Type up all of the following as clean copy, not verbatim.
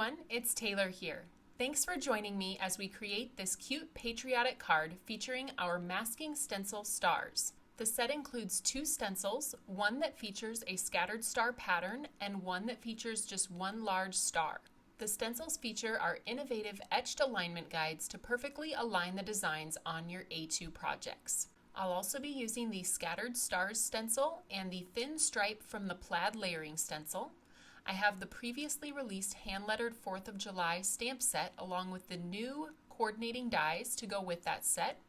everyone, it's Taylor here. Thanks for joining me as we create this cute patriotic card featuring our masking stencil stars. The set includes 2 stencils, one that features a scattered star pattern and one that features just one large star. The stencils feature our innovative etched alignment guides to perfectly align the designs on your A2 projects. I'll also be using the scattered stars stencil and the thin stripe from the plaid layering stencil. I have the previously released hand-lettered 4th of July stamp set along with the new coordinating dies to go with that set.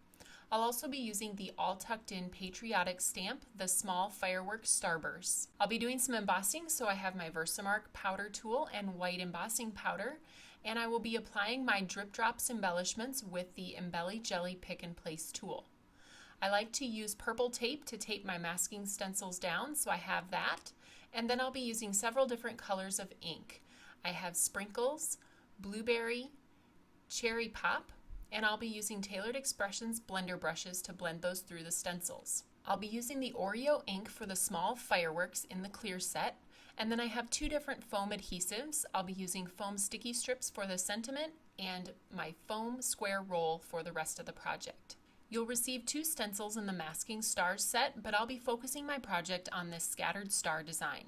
I'll also be using the all tucked in patriotic stamp, the small fireworks starbursts. I'll be doing some embossing, so I have my Versamark powder tool and white embossing powder, and I will be applying my drip drops embellishments with the Embelly Jelly pick and place tool. I like to use purple tape to tape my masking stencils down, so I have that. And then I'll be using several different colors of ink. I have sprinkles, blueberry, cherry pop, and I'll be using Tailored Expressions blender brushes to blend those through the stencils. I'll be using the Oreo ink for the small fireworks in the clear set, and then I have 2 different foam adhesives. I'll be using foam sticky strips for the sentiment and my foam square roll for the rest of the project. You'll receive 2 stencils in the masking stars set, but I'll be focusing my project on this scattered star design.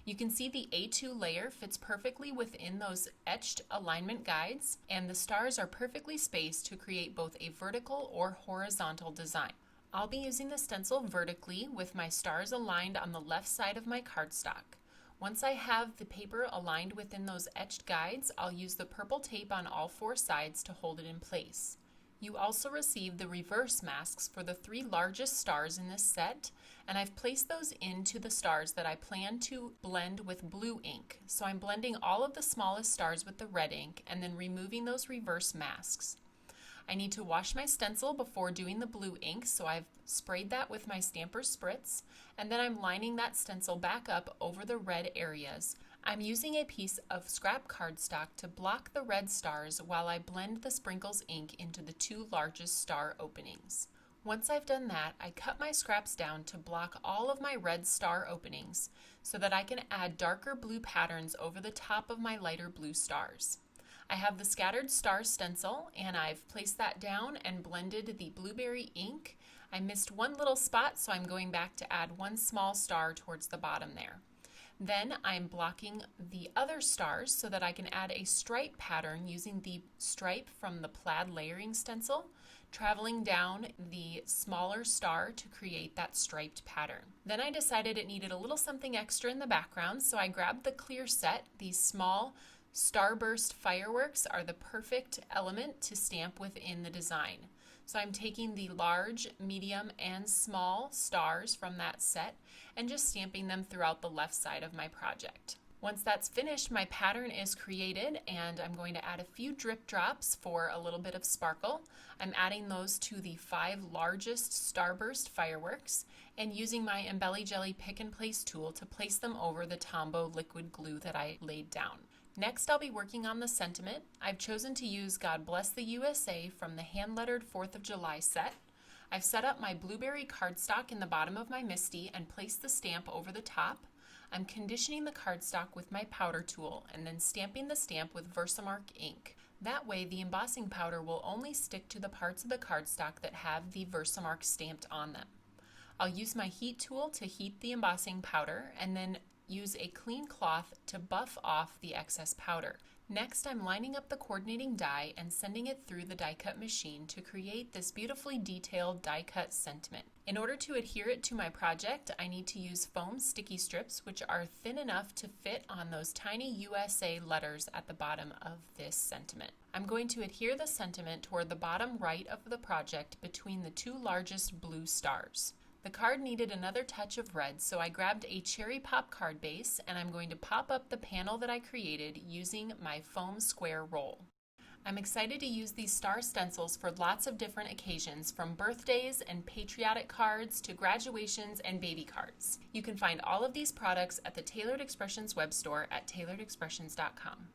You can see the A2 layer fits perfectly within those etched alignment guides, and the stars are perfectly spaced to create both a vertical or horizontal design. I'll be using the stencil vertically with my stars aligned on the left side of my cardstock. Once I have the paper aligned within those etched guides, I'll use the purple tape on all 4 sides to hold it in place. You also receive the reverse masks for the 3 largest stars in this set, and I've placed those into the stars that I plan to blend with blue ink. So I'm blending all of the smallest stars with the red ink and then removing those reverse masks. I need to wash my stencil before doing the blue ink, so I've sprayed that with my Stamper Spritz, and then I'm lining that stencil back up over the red areas. I'm using a piece of scrap cardstock to block the red stars while I blend the sprinkles ink into the 2 largest star openings. Once I've done that, I cut my scraps down to block all of my red star openings so that I can add darker blue patterns over the top of my lighter blue stars. I have the scattered star stencil and I've placed that down and blended the blueberry ink. I missed one little spot, so I'm going back to add 1 small star towards the bottom there. Then I'm blocking the other stars so that I can add a stripe pattern using the stripe from the plaid layering stencil, traveling down the smaller star to create that striped pattern. Then I decided it needed a little something extra in the background, so I grabbed the clear set. These small starburst fireworks are the perfect element to stamp within the design. So I'm taking the large, medium, and small stars from that set and just stamping them throughout the left side of my project. Once that's finished, my pattern is created and I'm going to add a few drip drops for a little bit of sparkle. I'm adding those to the 5 largest starburst fireworks and using my Embelly Jelly pick and place tool to place them over the Tombow liquid glue that I laid down. Next, I'll be working on the sentiment. I've chosen to use God Bless the USA from the hand-lettered 4th of July set. I've set up my blueberry cardstock in the bottom of my MISTI and placed the stamp over the top. I'm conditioning the cardstock with my powder tool and then stamping the stamp with Versamark ink. That way, the embossing powder will only stick to the parts of the cardstock that have the Versamark stamped on them. I'll use my heat tool to heat the embossing powder and then use a clean cloth to buff off the excess powder. Next, I'm lining up the coordinating die and sending it through the die cut machine to create this beautifully detailed die cut sentiment. In order to adhere it to my project, I need to use foam sticky strips, which are thin enough to fit on those tiny USA letters at the bottom of this sentiment. I'm going to adhere the sentiment toward the bottom right of the project between the 2 largest blue stars. The card needed another touch of red, so I grabbed a cherry pop card base and I'm going to pop up the panel that I created using my foam square roll. I'm excited to use these star stencils for lots of different occasions, from birthdays and patriotic cards to graduations and baby cards. You can find all of these products at the Tailored Expressions web store at tailoredexpressions.com.